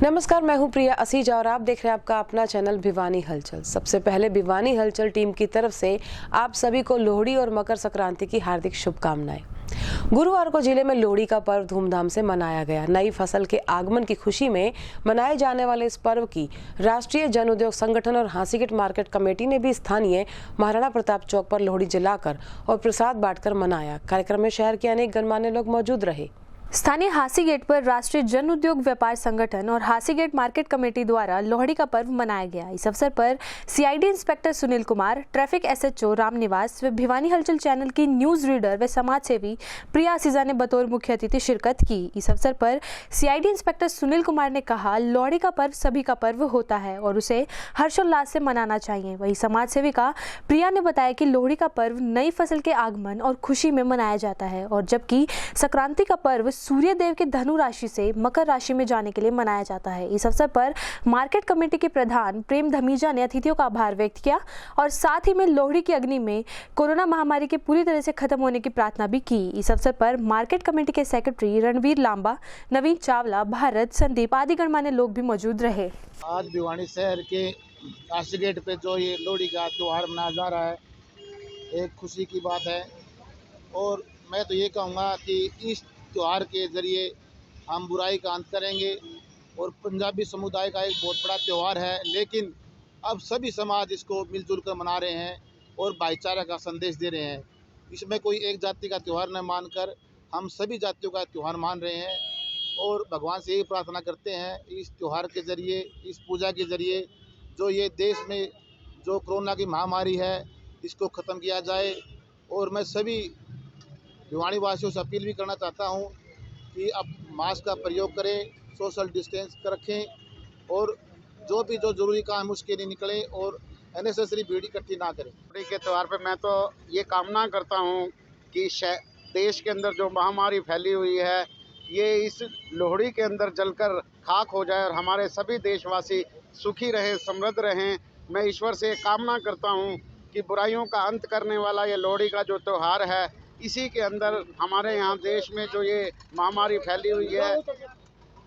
नमस्कार, मैं हूं प्रिया असीजा और आप देख रहे हैं आपका अपना चैनल भिवानी हलचल। सबसे पहले भिवानी हलचल टीम की तरफ से आप सभी को लोहड़ी और मकर संक्रांति की हार्दिक शुभकामनाएं। गुरुवार को जिले में लोहड़ी का पर्व धूमधाम से मनाया गया। नई फसल के आगमन की खुशी में मनाए जाने वाले इस पर्व की राष्ट्रीय जन उद्योग संगठन और हासीगेट मार्केट कमेटी ने भी स्थानीय महाराणा प्रताप चौक पर लोहड़ी जलाकर और प्रसाद बांटकर मनाया। कार्यक्रम में शहर के अनेक गणमान्य लोग मौजूद रहे। स्थानीय हासीगेट पर राष्ट्रीय जन उद्योग व्यापार संगठन और हासीगेट मार्केट कमेटी द्वारा लोहड़ी का पर्व मनाया गया। इस अवसर पर CID inspector Sunil Kumar, traffic SHO Ramniwas व भिवानी हलचल चैनल की न्यूज रीडर व समाज सेवी प्रिया असीजा ने बतौर मुख्य अतिथि शिरकत की। इस अवसर पर सीआईडी इंस्पेक्टर सुनील कुमार ने कहा, लोहड़ी का पर्व सभी का पर्व होता है और उसे हर्षोल्लास से मनाना चाहिए। वहीं समाज सेविका प्रिया ने बताया कि लोहड़ी का पर्व नई फसल के आगमन और खुशी में मनाया जाता है और जबकि संक्रांति का पर्व सूर्य देव के धनु राशि से मकर राशि में जाने के लिए मनाया जाता है। इस अवसर पर मार्केट कमेटी के प्रधान प्रेम धमीजा ने अतिथियों का आभार व्यक्त किया और साथ ही में लोहड़ी की अग्नि में कोरोना महामारी के पूरी तरह से खत्म होने की प्रार्थना भी की। इस अवसर पर मार्केट कमेटी के सेक्रेटरी रणवीर लांबा, नवीन चावला, भारत, संदीप आदि गणमान्य लोग भी मौजूद रहे। आज भिवानी शहर के हासीगेट पे जो ये लोहड़ी का त्यौहार मनाया जा रहा है, एक खुशी की बात है। और मैं तो ये कहूँगा कि इस त्यौहार के ज़रिए हम बुराई का अंत करेंगे और पंजाबी समुदाय का एक बहुत बड़ा त्यौहार है, लेकिन अब सभी समाज इसको मिलजुल कर मना रहे हैं और भाईचारा का संदेश दे रहे हैं। इसमें कोई एक जाति का त्यौहार न मानकर हम सभी जातियों का त्यौहार मान रहे हैं और भगवान से यही प्रार्थना करते हैं इस त्यौहार के ज़रिए, इस पूजा के ज़रिए जो ये देश में जो कोरोना की महामारी है इसको ख़त्म किया जाए। और मैं सभी भिवानी वासियों से अपील भी करना चाहता हूं कि अब मास्क का प्रयोग करें, सोशल डिस्टेंस रखें और जो ज़रूरी काम उसके लिए निकलें और अननेसेसरी भीड़ इकट्ठी ना करें। लोहड़ी के त्यौहार पे मैं तो ये कामना करता हूं कि देश के अंदर जो महामारी फैली हुई है ये इस लोहड़ी के अंदर जलकर खाक हो जाए और हमारे सभी देशवासी सुखी रहें, समृद्ध रहें। मैं ईश्वर से कामना करता हूँ कि बुराइयों का अंत करने वाला ये लोहड़ी का जो त्यौहार है इसी के अंदर हमारे यहाँ देश में जो ये महामारी फैली हुई है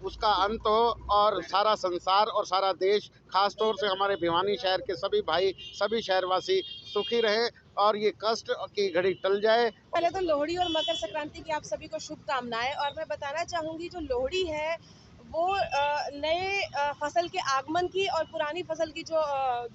उसका अंत हो और सारा संसार और सारा देश, खास तौर से हमारे भिवानी शहर के सभी भाई, सभी शहरवासी सुखी रहे और ये कष्ट की घड़ी टल जाए। पहले तो लोहड़ी और मकर संक्रांति की आप सभी को शुभकामनाएं। और मैं बताना चाहूँगी जो लोहड़ी है वो नए फसल के आगमन की और पुरानी फसल की जो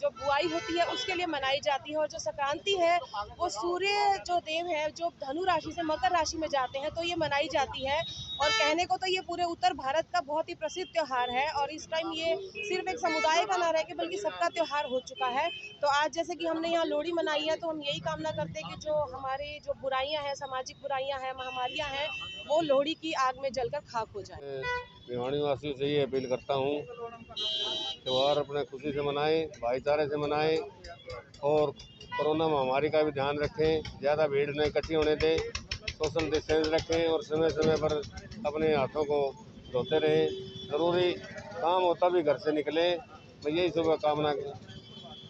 बुआई होती है उसके लिए मनाई जाती है। और जो संक्रांति है वो सूर्य जो देव है जो धनु राशि से मकर राशि में जाते हैं तो ये मनाई जाती है। और कहने को तो ये पूरे उत्तर भारत का बहुत ही प्रसिद्ध त्यौहार है और इस टाइम ये सिर्फ एक समुदाय का ना रह के बल्कि सबका त्यौहार हो चुका है। तो आज जैसे कि हमने यहाँ लोहड़ी मनाई है तो हम यही कामना करते हैं कि जो हमारी जो बुराइयाँ हैं, सामाजिक बुराइयाँ हैं, महामारियाँ हैं, वो लोहड़ी की आग में जलकर खाक हो जाए। भिवानी वासियों से ये अपील करता हूँ, त्यौहार अपने खुशी से मनाएं, भाईचारे से मनाएं और कोरोना महामारी का भी ध्यान रखें, ज़्यादा भीड़ न इकट्ठी होने दें, सोशल डिस्टेंस रखें और समय समय पर अपने हाथों को धोते रहें। ज़रूरी काम होता भी घर से निकलें। मैं यही शुभकामना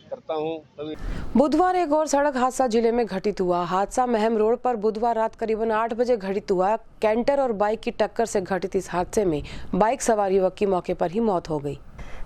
करता हूँ तभी। बुधवार एक और सड़क हादसा जिले में घटित हुआ। हादसा महम रोड पर बुधवार रात करीबन 8 बजे घटित हुआ। कैंटर और बाइक की टक्कर से घटित इस हादसे में बाइक सवार युवक की मौके पर ही मौत हो गई।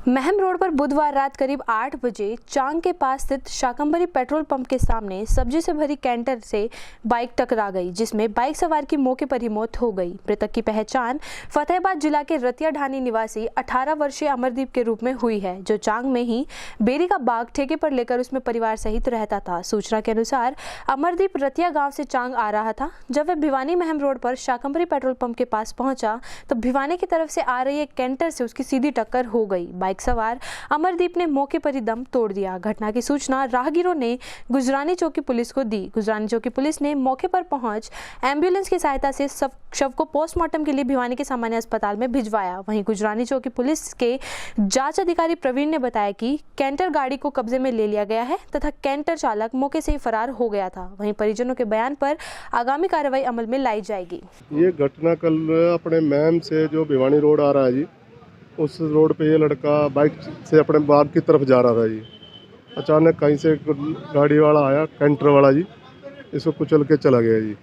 महम रोड पर बुधवार रात करीब 8 बजे चांग के पास स्थित शाकंभरी पेट्रोल पंप के सामने सब्जी से भरी कैंटर से बाइक टकरा गई, जिसमें बाइक सवार की मौके पर ही मौत हो गई। मृतक की पहचान फतेहाबाद जिला के रतिया ढानी निवासी 18 वर्षीय अमरदीप के रूप में हुई है, जो चांग में ही बेरी का बाग ठेके पर लेकर उसमें परिवार सहित रहता था। सूचना के अनुसार अमरदीप रतिया गाँव से चांग आ रहा था। जब वह भिवानी महम रोड पर शाकंभरी पेट्रोल पंप के पास पहुंचा तो भिवानी की तरफ से आ रही एक कैंटर से उसकी सीधी टक्कर हो गई। बाइक सवार अमरदीप ने मौके पर ही दम तोड़ दिया। घटना की सूचना राहगीरों ने गुजरानी चौकी पुलिस को दी। गुजरानी चौकी पुलिस ने मौके पर पहुंच एम्बुलेंस की सहायता से शव को पोस्टमार्टम के लिए भिवानी के सामान्य अस्पताल में भिजवाया। वहीं गुजरानी चौकी पुलिस के जांच अधिकारी प्रवीण ने बताया कि कैंटर गाड़ी को कब्जे में ले लिया गया है तथा कैंटर चालक मौके से ही फरार हो गया था। वहीं परिजनों के बयान पर आगामी कार्रवाई अमल में लाई जाएगी। ये घटना कल अपने महम से जो भिवानी रोड आ रहा है जी, उस रोड पे ये लड़का बाइक से अपने बाग की तरफ जा रहा था जी। अचानक कहीं से गाड़ी वाला आया, कैंटर वाला जी, इसको कुचल के चला गया जी।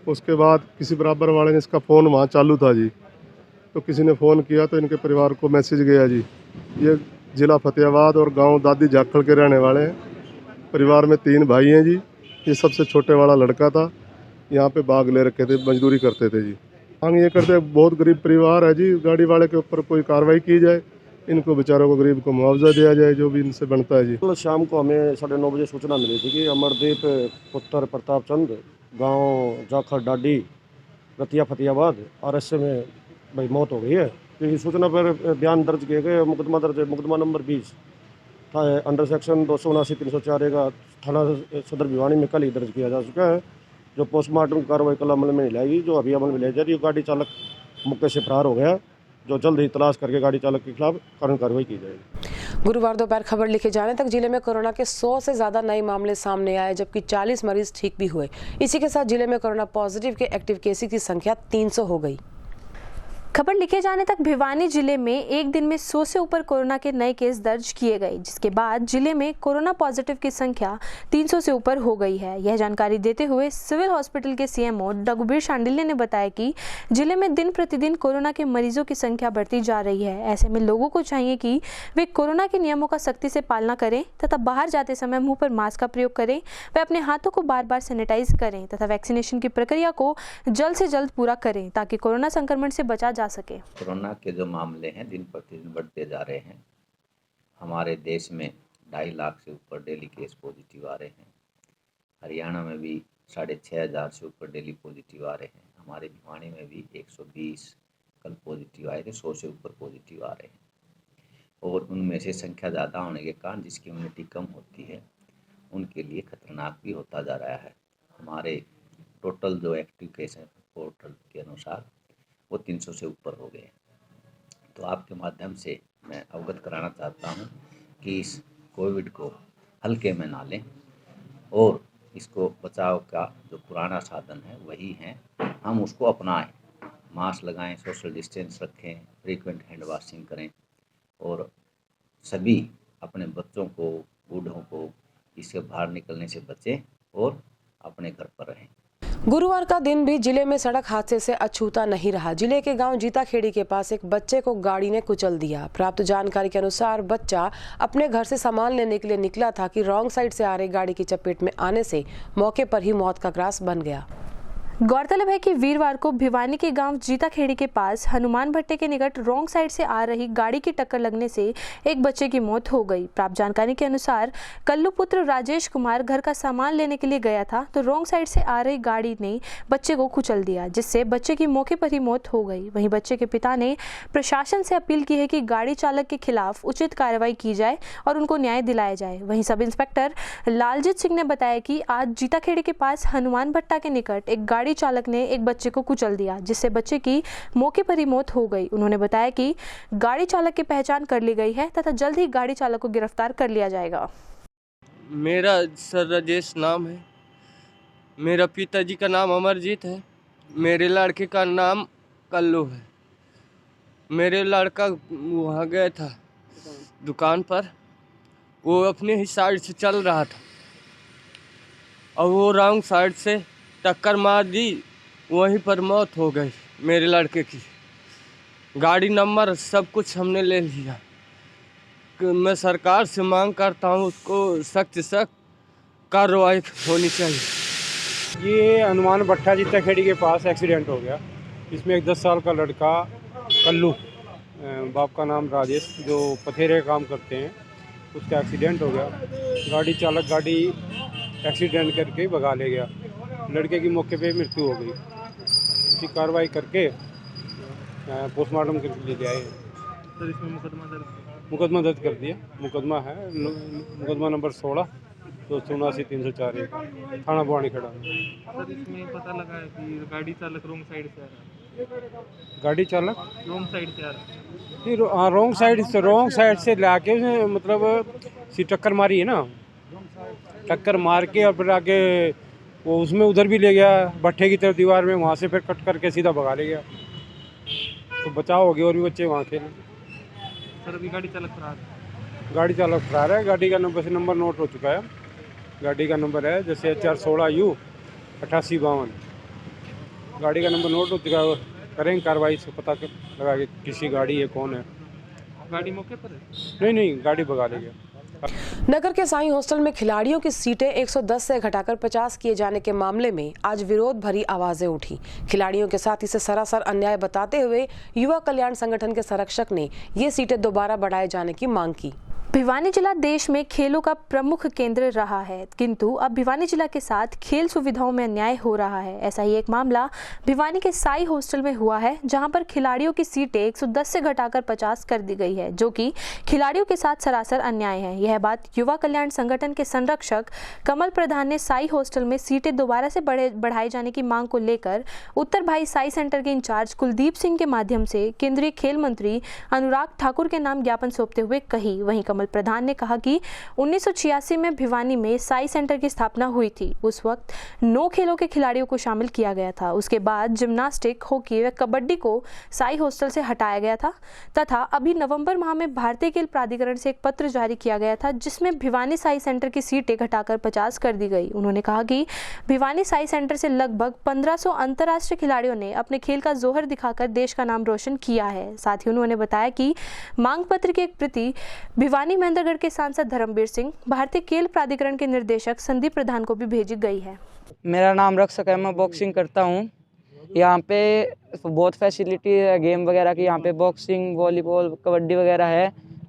उसके बाद किसी बराबर वाले ने इसका फ़ोन वहाँ चालू था जी, तो किसी ने फ़ोन किया तो इनके परिवार को मैसेज गया जी। ये ज़िला फतेहाबाद और गांव दादी जाखड़ के रहने वाले हैं। परिवार में 3 भाई हैं जी। ये सबसे छोटे वाला लड़का था, यहाँ पे बाग ले रखे थे, मजदूरी करते थे जी। मांग ये करते, बहुत गरीब परिवार है जी, गाड़ी वाले के ऊपर कोई कार्रवाई की जाए, इनको बेचारों को गरीब को मुआवजा दिया जाए जो भी इनसे बनता है जी। कल शाम को हमें 9:30 बजे सूचना मिली थी कि अमरदीप पुत्र प्रताप चंद गांव जाखड़ डाडी रतिया फतेहाबाद RSA में भाई मौत हो गई है। तो इस सूचना पर बयान दर्ज किए गए, मुकदमा दर्ज है, मुकदमा नंबर 20 अंडर सेक्शन 279-304 का थाना सदर भिवानी में कल ही दर्ज किया जा चुका है, जो पोस्टमार्टम कार्रवाई कल अमल में नहीं लाएगी, जो अभी अमल में लाई जा रही है। गाड़ी चालक मौके से फरार हो गया, जो जल्द ही तलाश करके गाड़ी चालक के खिलाफ कानूनी कार्रवाई की जाएगी। गुरुवार दोपहर खबर लिखे जाने तक जिले में कोरोना के 100 से ज्यादा नए मामले सामने आए, जबकि 40 मरीज ठीक भी हुए। इसी के साथ जिले में कोरोना पॉजिटिव के एक्टिव केसेस की संख्या 300 हो गई। खबर लिखे जाने तक भिवानी जिले में एक दिन में 100 से ऊपर कोरोना के नए केस दर्ज किए गए, जिसके बाद जिले में कोरोना पॉजिटिव की संख्या 300 से ऊपर हो गई है। यह जानकारी देते हुए सिविल हॉस्पिटल के CMO रघुबीर शांडिल्य ने बताया कि जिले में दिन प्रतिदिन कोरोना के मरीजों की संख्या बढ़ती जा रही है। ऐसे में लोगों को चाहिए कि वे कोरोना के नियमों का सख्ती से पालना करें तथा बाहर जाते समय मुँह पर मास्क का प्रयोग करें, वे अपने हाथों को बार बार सैनिटाइज करें तथा वैक्सीनेशन की प्रक्रिया को जल्द से जल्द पूरा करें ताकि कोरोना संक्रमण से बचा जा सके। कोरोना के जो मामले हैं दिन प्रतिदिन बढ़ते जा रहे हैं। हमारे देश में 2.5 लाख से ऊपर डेली केस पॉजिटिव आ रहे हैं। हरियाणा में भी 6,500 से ऊपर डेली पॉजिटिव आ रहे हैं। हमारे भिवानी में भी 120 कल पॉजिटिव आए थे, 100 से ऊपर पॉजिटिव आ रहे हैं। और उनमें से संख्या ज़्यादा होने के कारण जिसकी इम्यूनिटी कम होती है उनके लिए खतरनाक भी होता जा रहा है। हमारे टोटल जो एक्टिव केस हैं पोर्टल के अनुसार वो 300 से ऊपर हो गए। तो आपके माध्यम से मैं अवगत कराना चाहता हूँ कि इस कोविड को हल्के में ना लें और इसको बचाव का जो पुराना साधन है वही है, हम उसको अपनाएं। मास्क लगाएं, सोशल डिस्टेंस रखें, फ्रीक्वेंट हैंड वॉशिंग करें और सभी अपने बच्चों को, बूढ़ों को इससे बाहर निकलने से बचें और अपने घर पर रहें। गुरुवार का दिन भी जिले में सड़क हादसे से अछूता नहीं रहा। जिले के गांव जीताखेड़ी के पास एक बच्चे को गाड़ी ने कुचल दिया। प्राप्त जानकारी के अनुसार बच्चा अपने घर से सामान लेने के लिए निकला था कि रॉन्ग साइड से आ रही गाड़ी की चपेट में आने से मौके पर ही मौत का ग्रास बन गया। गौरतलब है कि वीरवार को भिवानी के गांव जीताखेड़ी के पास हनुमान भट्टे के निकट रॉन्ग साइड से आ रही गाड़ी की टक्कर लगने से एक बच्चे की मौत हो गई। प्राप्त जानकारी के अनुसार कल्लू पुत्र राजेश कुमार घर का सामान लेने के लिए गया था तो रॉन्ग साइड से आ रही गाड़ी ने बच्चे को कुचल दिया, जिससे बच्चे की मौके पर ही मौत हो गई। वहीं बच्चे के पिता ने प्रशासन से अपील की है कि गाड़ी चालक के खिलाफ उचित कार्रवाई की जाए और उनको न्याय दिलाया जाए। वहीं सब इंस्पेक्टर लालजीत सिंह ने बताया कि आज जीताखेड़ी के पास हनुमान भट्टा के निकट एक गाड़ी चालक ने एक बच्चे को कुचल दिया, जिससे बच्चे की मौके पर ही मौत हो गई। उन्होंने बताया कि गाड़ी चालक की पहचान कर ली गई है तथा जल्द ही गाड़ी चालक को गिरफ्तार कर लिया जाएगा। मेरा सर राजेश नाम है। मेरा पिताजी का नाम अमरजीत है। मेरे लड़के का नाम कल्लू है। मेरे लड़का वहाँ गया था दुकान पर, वो अपने ही साइड से चल रहा था और वो रॉन्ग साइड से टक्कर मार दी, वहीं पर मौत हो गई मेरे लड़के की। गाड़ी नंबर सब कुछ हमने ले लिया। मैं सरकार से मांग करता हूँ उसको सख्त से सख्त कार्रवाई होनी चाहिए। ये हनुमान भट्टा जीताखेड़ी के पास एक्सीडेंट हो गया। इसमें एक 10 साल का लड़का कल्लू, बाप का नाम राजेश, जो पथेरे का काम करते हैं, उसका एक्सीडेंट हो गया। गाड़ी चालक गाड़ी एक्सीडेंट करके भगा ले गया। लड़के की मौके पे मृत्यु हो गई। इसकी कार्रवाई करके पोस्टमार्टम करके ले गए। सर इसमें मुकदमा दर्ज कर दिया। मुकदमा है मुकदमा नंबर 16 279-304 थाना भिवानी खड़ा। सर इसमें पता लगा है कि गाड़ी चालक रॉन्ग साइड से आ रहा है। गाड़ी चालक रॉन्ग साइड से आ रहा है। फिर रॉन्ग साइड से लाके मतलब सी टक्कर मारी है ना, टक्कर मार के और फिर आगे वो उसमें उधर भी ले गया भट्टे की तरफ दीवार में, वहाँ से फिर कट करके सीधा भगा ले गया। तो बचाव हो गया और भी बच्चे वहाँ खेले। सर अभी गाड़ी चालक फरार है। गाड़ी चालक फरार है। गाड़ी का नंबर से नंबर नोट हो चुका है। गाड़ी का नंबर है जैसे HR16U 8852। गाड़ी का नंबर नोट हो चुका है। करेंगे कार्रवाई से पता लगा कि किसी गाड़ी है कौन है। गाड़ी मौके पर है? नहीं गाड़ी भगा ले गया। नगर के साईं हॉस्टल में खिलाड़ियों की सीटें 110 से घटाकर 50 किए जाने के मामले में आज विरोध भरी आवाजें उठी। खिलाड़ियों के साथ इसे सरासर अन्याय बताते हुए युवा कल्याण संगठन के संरक्षक ने ये सीटें दोबारा बढ़ाए जाने की मांग की। भिवानी जिला देश में खेलों का प्रमुख केंद्र रहा है, किंतु अब भिवानी जिला के साथ खेल सुविधाओं में अन्याय हो रहा है। ऐसा ही एक मामला भिवानी के साई हॉस्टल में हुआ है, जहां पर खिलाड़ियों की सीटें 110 से घटाकर 50 कर दी गई है, जो कि खिलाड़ियों के साथ सरासर अन्याय है। यह बात युवा कल्याण संगठन के संरक्षक कमल प्रधान ने साई हॉस्टल में सीटें दोबारा से बढ़ाए जाने की मांग को लेकर उत्तर भाई साई सेंटर के इंचार्ज कुलदीप सिंह के माध्यम से केंद्रीय खेल मंत्री अनुराग ठाकुर के नाम ज्ञापन सौंपते हुए कही। वहीं कमल प्रधान ने कहा कि 1986 में भिवानी में साई सेंटर की स्थापना हुई थी। उस वक्त 9 खेलों के खिलाड़ियों को शामिल किया गया था। उसके बाद जिम्नास्टिक, हॉकी व कबड्डी को साई हॉस्टल से हटाया गया था तथा अभी नवंबर माह में भारतीय खेल प्राधिकरण से एक पत्र जारी किया गया था, जिसमें भिवानी साई सेंटर की सीटें घटाकर 50 कर दी गई। उन्होंने कहा कि भिवानी साई सेंटर से लगभग 1500 अंतर्राष्ट्रीय खिलाड़ियों ने अपने खेल का जोहर दिखाकर देश का नाम रोशन किया है। साथ ही उन्होंने बताया कि मांग पत्र की एक प्रति भिवानी महेंद्रगढ़ के सांसद धर्मवीर सिंह, भारतीय खेल प्राधिकरण के निर्देशक संदीप प्रधान को भी भेजी गई है। मेरा नाम रक्षक है, मैं बॉक्सिंग करता हूँ। यहाँ पे बहुत फैसिलिटी है गेम वगैरह की। यहाँ पे बॉक्सिंग, वॉलीबॉल, कबड्डी वगैरह है,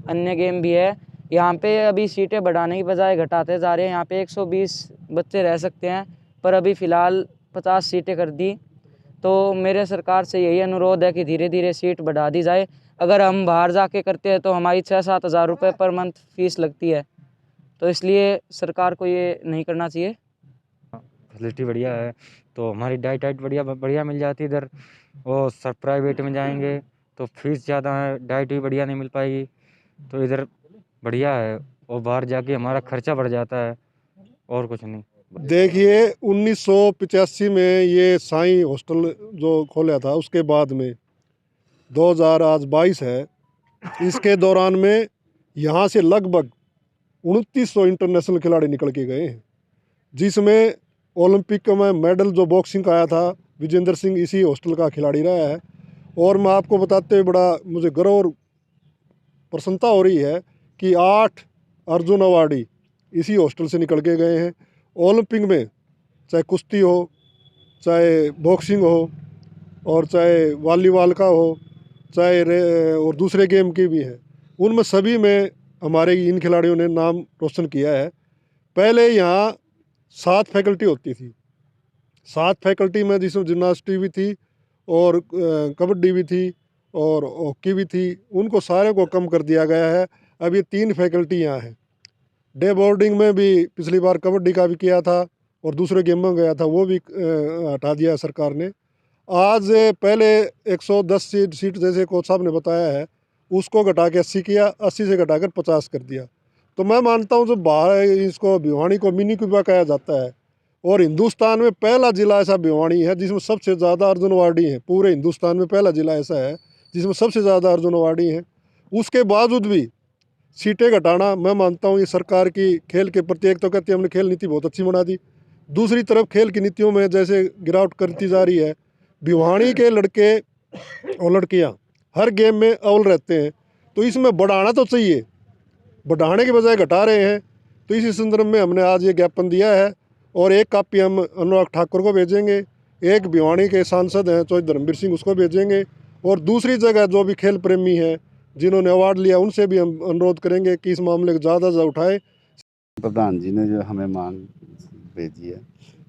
अन्य गेम भी है। यहाँ पे अभी सीटें बढ़ाने की बजाय घटाते जा रहे हैं। यहाँ पे 120 बच्चे रह सकते हैं, पर अभी फ़िलहाल 50 सीटें कर दी। तो मेरे सरकार से यही अनुरोध है कि धीरे धीरे सीट बढ़ा दी जाए। अगर हम बाहर जाके करते हैं तो हमारी 6-7 हज़ार रुपये पर मंथ फीस लगती है, तो इसलिए सरकार को ये नहीं करना चाहिए। फैसिलिटी बढ़िया है तो हमारी डाइट बढ़िया मिल जाती है इधर। और सर प्राइवेट में जाएंगे तो फीस ज़्यादा है, डाइट भी बढ़िया नहीं मिल पाएगी, तो इधर बढ़िया है। और बाहर जाके हमारा खर्चा बढ़ जाता है और कुछ नहीं। देखिए 1985 में ये साईं हॉस्टल जो खोला था, उसके बाद में 2022 है, इसके दौरान में यहाँ से लगभग 2900 इंटरनेशनल खिलाड़ी निकल के गए हैं, जिसमें ओलंपिक में मेडल जो बॉक्सिंग का आया था, विजेंद्र सिंह इसी हॉस्टल का खिलाड़ी रहा है। और मैं आपको बताते हुए बड़ा मुझे गर्व और प्रसन्नता हो रही है कि 8 अर्जुन अवार्डी इसी हॉस्टल से निकल के गए हैं। ओलंपिक में चाहे कुश्ती हो, चाहे बॉक्सिंग हो, और चाहे वॉलीबॉल का हो, चाहे और दूसरे गेम की भी है, उनमें सभी में हमारे इन खिलाड़ियों ने नाम रोशन किया है। पहले यहाँ 7 फैकल्टी होती थी, 7 फैकल्टी में जिसमें जिम्नास्टिक भी थी और कबड्डी भी थी और हॉकी भी थी, उनको सारे को कम कर दिया गया है। अब ये 3 फैकल्टी यहाँ है। डे बोर्डिंग में भी पिछली बार कबड्डी का भी किया था और दूसरे गेमों में गया था, वो भी हटा दिया सरकार ने। आज पहले 110 सीट जैसे कोच साहब ने बताया है, उसको घटा के 80 किया, 80 से घटाकर 50 कर दिया। तो मैं मानता हूँ जो बाहर इसको भिवानी को मिनी क्यूबा कहा जाता है, और हिंदुस्तान में पहला ज़िला ऐसा भिवानी है जिसमें सबसे ज़्यादा अर्जुन अवार्डी हैं। पूरे हिंदुस्तान में पहला ज़िला ऐसा है जिसमें सबसे ज़्यादा अर्जुन अवार्डी हैं। उसके बावजूद भी सीटें घटाना, मैं मानता हूँ ये सरकार की खेल के प्रति, एक तो कहती है हमने खेल नीति बहुत अच्छी बना दी, दूसरी तरफ खेल की नीतियों में जैसे गिरावट करती जा रही है। भिवानी के लड़के और लड़कियाँ हर गेम में अव्वल रहते हैं, तो इसमें बढ़ाना तो चाहिए, बढ़ाने के बजाय घटा रहे हैं। तो इसी संदर्भ में हमने आज ये ज्ञापन दिया है और एक कापी हम अनुराग ठाकुर को भेजेंगे, एक भिवानी के सांसद हैं चौधरी धर्मवीर सिंह, उसको भेजेंगे, और दूसरी जगह जो भी खेल प्रेमी हैं जिन्होंने अवार्ड लिया उनसे भी हम अनुरोध करेंगे कि इस मामले को ज़्यादा से उठाए। प्रधान जी ने जो हमें मांग भेजी है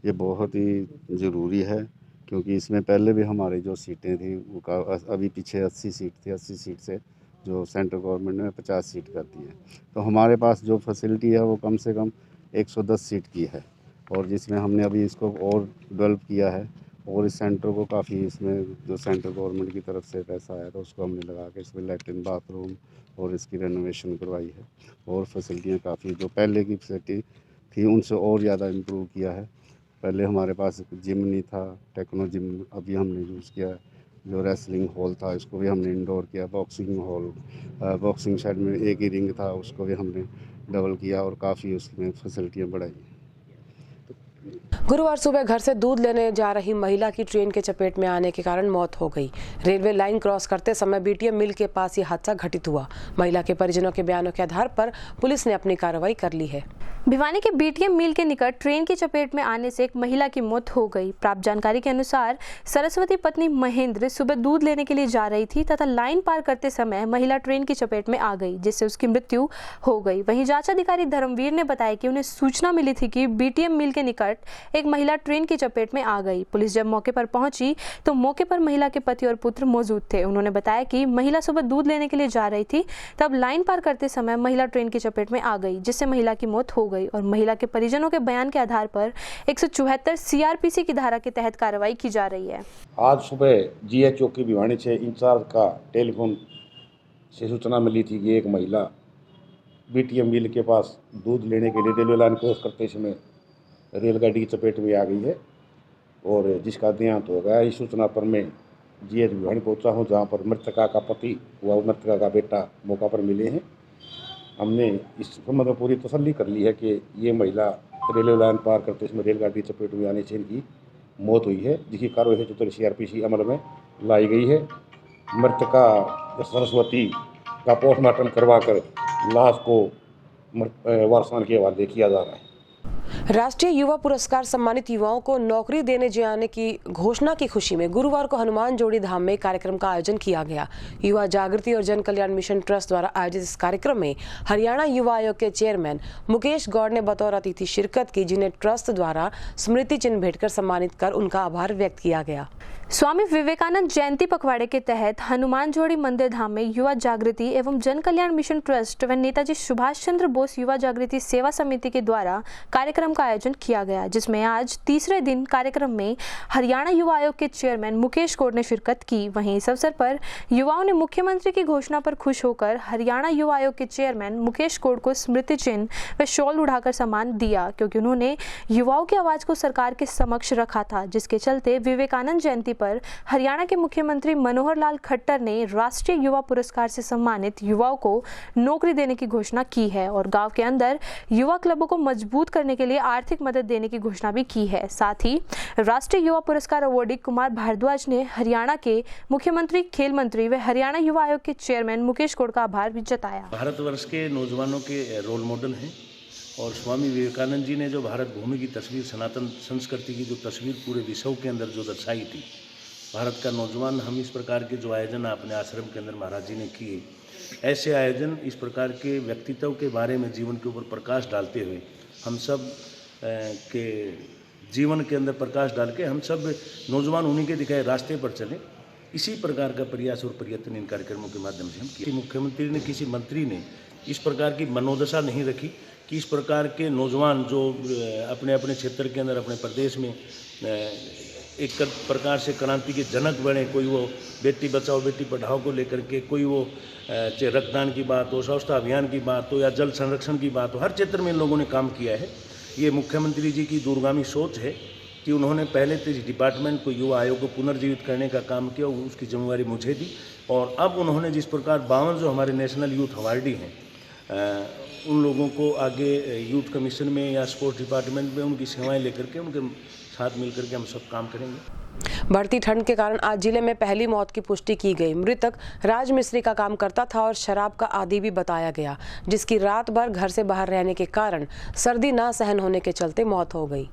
ये बहुत ही ज़रूरी है, क्योंकि इसमें पहले भी हमारी जो सीटें थी वो अभी पीछे 80 सीट थी, 80 सीट से जो सेंट्रल गवर्नमेंट ने 50 सीट कर दी है। तो हमारे पास जो फैसिलिटी है वो कम से कम 110 सीट की है, और जिसमें हमने अभी इसको और डेवलप किया है, और इस सेंटर को काफ़ी, इसमें जो सेंट्रल गवर्नमेंट की तरफ से पैसा आया था उसको हमने लगा के इसमें लैट्रिन, बाथरूम और इसकी रेनोवेशन करवाई है, और फैसिलिटियाँ काफ़ी जो पहले की फैसिलिटी थी उनसे और ज़्यादा इम्प्रूव किया है। पहले हमारे पास जिम नहीं था, टेक्नो जिम अभी हमने यूज़ किया है। जो रेसलिंग हॉल था इसको भी हमने इंडोर किया, बॉक्सिंग हॉल, बॉक्सिंग साइड में एक ही रिंग था उसको भी हमने डबल किया, और काफ़ी उसमें फैसिलिटियाँ बढ़ाई। गुरुवार सुबह घर से दूध लेने जा रही महिला की ट्रेन के चपेट में आने के कारण मौत हो गई। रेलवे लाइन क्रॉस करते समय बीटीएम मिल के पास ये हादसा घटित हुआ। महिला के परिजनों के बयानों के आधार पर पुलिस ने अपनी कार्रवाई कर ली है। भिवानी के बीटीएम मिल के निकट ट्रेन की चपेट में आने से एक महिला की मौत हो गई। प्राप्त जानकारी के अनुसार सरस्वती पत्नी महेंद्र सुबह दूध लेने के लिए जा रही थी तथा लाइन पार करते समय महिला ट्रेन की चपेट में आ गई, जिससे उसकी मृत्यु हो गई। वहीं जांच अधिकारी धर्मवीर ने बताया कि उन्हें सूचना मिली थी कि बीटीएम मिल के निकट एक महिला ट्रेन की चपेट में आ गई। पुलिस जब मौके पर पहुंची तो मौके पर महिला के पति और पुत्र मौजूद थे। उन्होंने बताया कि महिला सुबह दूध लेने के लिए जा रही थी, तब लाइन पार करते समय महिला ट्रेन की चपेट में आ गई, जिससे महिला की मौत हो गई और महिला के परिजनों के बयान के आधार पर 174 सीआरपीसी की धारा के तहत कार्रवाई की जा रही है। आज सुबह जीएच चौकी भिवानी से इंचार्ज का टेलीफोन से सूचना मिली थी कि एक महिला बीटीएम मिल के पास दूध लेने के लिए रेलवे लाइन क्रॉस करते समय रेलगाड़ी की चपेट में आ गई है और जिसका देहांत हो गया। इस सूचना पर मैं जीएच भिवानी पहुंचा हूं, जहां पर मृतका का पति व मृतका का बेटा मौका पर मिले हैं। हमने इस संबंध में पूरी तसल्ली कर ली है कि ये महिला रेलवे लाइन पार करते समय रेलगाड़ी की चपेट में आने से इनकी मौत हुई है, जिसकी कार्रवाई 74 सीआरपीसी अमल में लाई गई है। मृतका सरस्वती का पोस्टमार्टम करवाकर लाश को वारसान के हवाले किया जा रहा है। राष्ट्रीय युवा पुरस्कार सम्मानित युवाओं को नौकरी देने जाने की घोषणा की खुशी में गुरुवार को हनुमान जोड़ी धाम में कार्यक्रम का आयोजन किया गया। युवा जागृति और जन कल्याण मिशन ट्रस्ट द्वारा आयोजित इस कार्यक्रम में हरियाणा युवा आयोग के चेयरमैन मुकेश गौड़ ने बतौर अतिथि शिरकत की, जिन्हें ट्रस्ट द्वारा स्मृति चिन्ह भेंटकर सम्मानित कर उनका आभार व्यक्त किया गया। स्वामी विवेकानंद जयंती पखवाड़े के तहत हनुमान जोड़ी मंदिर धाम में युवा जागृति एवं जन कल्याण मिशन ट्रस्ट व नेताजी सुभाष चंद्र बोस युवा जागृति सेवा समिति के द्वारा कार्यक्रम का आयोजन किया गया, जिसमें आज तीसरे दिन कार्यक्रम में हरियाणा युवा आयोग के चेयरमैन मुकेश गौड़ ने शिरकत की। वहीं इस अवसर पर युवाओं ने मुख्यमंत्री की घोषणा पर खुश होकर हरियाणा युवा आयोग के चेयरमैन मुकेश गौड़ को स्मृति चिन्ह व शॉल उड़ाकर सम्मान दिया, क्योंकि उन्होंने युवाओं की आवाज को सरकार के समक्ष रखा था, जिसके चलते विवेकानंद जयंती पर हरियाणा के मुख्यमंत्री मनोहर लाल खट्टर ने राष्ट्रीय युवा पुरस्कार से सम्मानित युवाओं को नौकरी देने की घोषणा की है और गांव के अंदर युवा क्लबों को मजबूत करने के लिए आर्थिक मदद देने की घोषणा भी की है। साथ ही राष्ट्रीय युवा पुरस्कार अवॉर्डी कुमार भारद्वाज ने हरियाणा के मुख्यमंत्री, खेल मंत्री व हरियाणा युवा आयोग के चेयरमैन मुकेश गौड़ का आभार भी जताया। भारतवर्ष के नौजवानों के रोल मॉडल हैं और स्वामी विवेकानंद जी ने जो भारत भूमि की तस्वीर, सनातन संस्कृति की जो तस्वीर पूरे विश्व के अंदर जो दर्शाई थी, भारत का नौजवान, हम इस प्रकार के जो आयोजन अपने आश्रम के अंदर महाराज जी ने किए, ऐसे आयोजन इस प्रकार के व्यक्तित्व के बारे में जीवन के ऊपर प्रकाश डालते हुए हम सब के जीवन के अंदर प्रकाश डाल के हम सब नौजवान उन्हीं के दिखाए रास्ते पर चले, इसी प्रकार का प्रयास और प्रयत्न इन कार्यक्रमों के माध्यम से हम किए। मुख्यमंत्री ने, किसी मंत्री ने इस प्रकार की मनोदशा नहीं रखी कि इस प्रकार के नौजवान जो अपने अपने क्षेत्र के अंदर, अपने प्रदेश में एक प्रकार से क्रांति के जनक बने। कोई वो बेटी बचाओ बेटी पढ़ाओ को लेकर के, कोई वो चाहे रक्तदान की बात हो, स्वच्छता अभियान की बात हो या जल संरक्षण की बात हो, हर क्षेत्र में इन लोगों ने काम किया है। ये मुख्यमंत्री जी की दूरगामी सोच है कि उन्होंने पहले तो इस डिपार्टमेंट को, युवा आयोग को पुनर्जीवित करने का काम किया, उसकी जिम्मेवारी मुझे दी और अब उन्होंने जिस प्रकार 52 जो हमारे नेशनल यूथ अवार्डी हैं उन लोगों को आगे यूथ कमीशन में या स्पोर्ट्स डिपार्टमेंट में उनकी सेवाएं लेकर के उनके साथ मिलकर के हम सब काम करेंगे। बढ़ती ठंड के कारण आज जिले में पहली मौत की पुष्टि की गई। मृतक राज मिस्त्री का काम करता था और शराब का आदी भी बताया गया, जिसकी रात भर घर से बाहर रहने के कारण सर्दी न सहन होने के चलते मौत हो गई।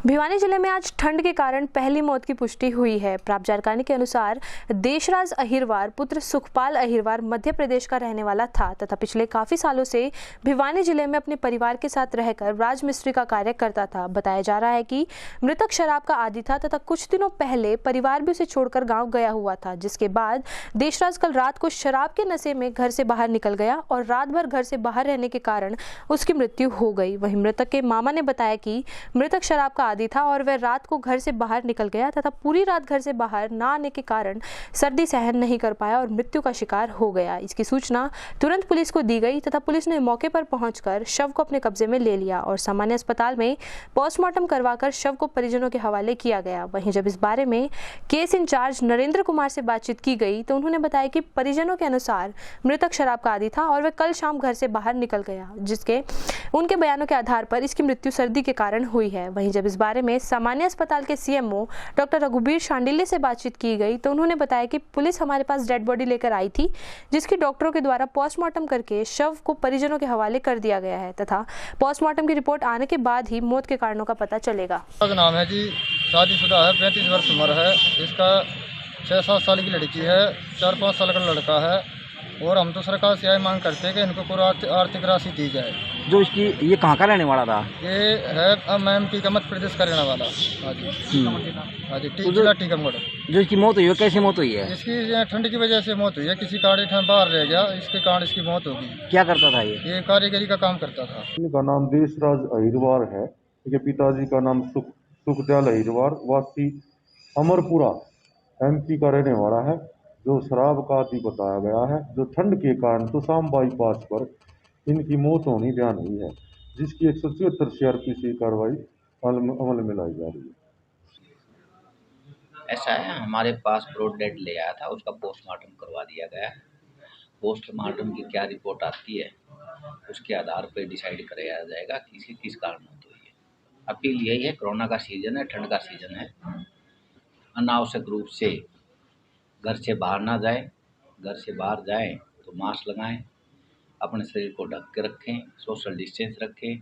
भिवानी जिले में आज ठंड के कारण पहली मौत की पुष्टि हुई है। प्राप्त जानकारी के अनुसार देशराज अहिरवार पुत्र सुखपाल अहिरवार मध्य प्रदेश का रहने वाला था तथा पिछले काफी सालों से भिवानी जिले में अपने परिवार के साथ रहकर राजमिस्त्री का कार्य करता था। बताया जा रहा है कि मृतक शराब का आदी था तथा कुछ दिनों पहले परिवार भी उसे छोड़कर गाँव गया हुआ था, जिसके बाद देशराज कल रात को शराब के नशे में घर से बाहर निकल गया और रात भर घर से बाहर रहने के कारण उसकी मृत्यु हो गई। वहीं मृतक के मामा ने बताया कि मृतक शराब का आदी था और वह रात को घर से बाहर निकल गया तथा पूरी रात घर से बाहर न आने के कारण सर्दी सहन नहीं कर पाया और मृत्यु का शिकार हो गया। इसकी सूचना तुरंत पुलिस को दी गई तथा पुलिस ने मौके पर पहुंचकर शव को अपने कब्जे में ले लिया और सामान्य अस्पताल में पोस्टमार्टम करवाकर शव को परिजनों के हवाले किया गया। वहीं जब इस बारे में केस इंचार्ज नरेंद्र कुमार से बातचीत की गई तो उन्होंने बताया कि परिजनों के अनुसार मृतक शराब का आदी था और वह कल शाम घर से बाहर निकल गया, जिसके उनके बयानों के आधार पर इसकी मृत्यु सर्दी के कारण हुई है। वहीं जब इस बारे में सामान्य अस्पताल के सीएमओ डॉक्टर रघुबीर शांडिल्य से बातचीत की गई तो उन्होंने बताया कि पुलिस हमारे पास डेड बॉडी लेकर आई थी, जिसकी डॉक्टरों के द्वारा पोस्टमार्टम करके शव को परिजनों के हवाले कर दिया गया है तथा पोस्टमार्टम की रिपोर्ट आने के बाद ही मौत के कारणों का पता चलेगा। नाम है जी, शादीशुदा है, 35 वर्ष उम्र है, इसका 6-7 साल की लड़की है, 4-5 साल का लड़का है और हम तो सरकार से यह मांग करते हैं कि इनको पूरी आर्थिक राशि दी जाए। जो इसकी ये कहाँ का रहने वाला था? ये है MP का मध्य प्रदेश का रहने वाला। हाँ जी, जिला टीकमगढ़। जो इसकी मौत हुई है कैसे मौत हुई है? इसकी ठंड की वजह से मौत हुई है, किसी कारण ठंड बाहर रह गया, इसके कारण इसकी मौत होगी। क्या करता था ये कारीगरी का काम करता था। इनका नाम देशराज अहिरवार है, इनके पिताजी का नाम सुखदयाल अहिरवार, वासी अमरपुरा MP का रहने वाला है, जो शराब का आदी बताया गया है, जो ठंड के कारण तुसाम बाईपास पर इनकी मौत होनी बयान हुई है, जिसकी 176 CRPC कार्रवाई अमल में लाई जा रही है। ऐसा है, हमारे पास ब्रॉड डेड ले आया था, उसका पोस्टमार्टम करवा दिया गया है। पोस्टमार्टम की क्या रिपोर्ट आती है उसके आधार पर डिसाइड कराया जाएगा कि इसकी किस कारण मौत हुई है। अपील यही है, कोरोना का सीजन है, ठंड का सीजन है, अनावश्यक रूप से घर से बाहर ना जाएं, घर से बाहर जाएं तो मास्क लगाएं, अपने शरीर को ढक के रखें, सोशल डिस्टेंस रखें,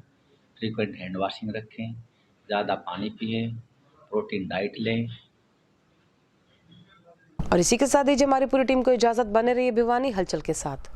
फ्रीक्वेंट हैंड वॉशिंग रखें, ज़्यादा पानी पिएं, प्रोटीन डाइट लें। और इसी के साथ दीजिए हमारी पूरी टीम को इजाजत, बने रहिए भिवानी हलचल के साथ।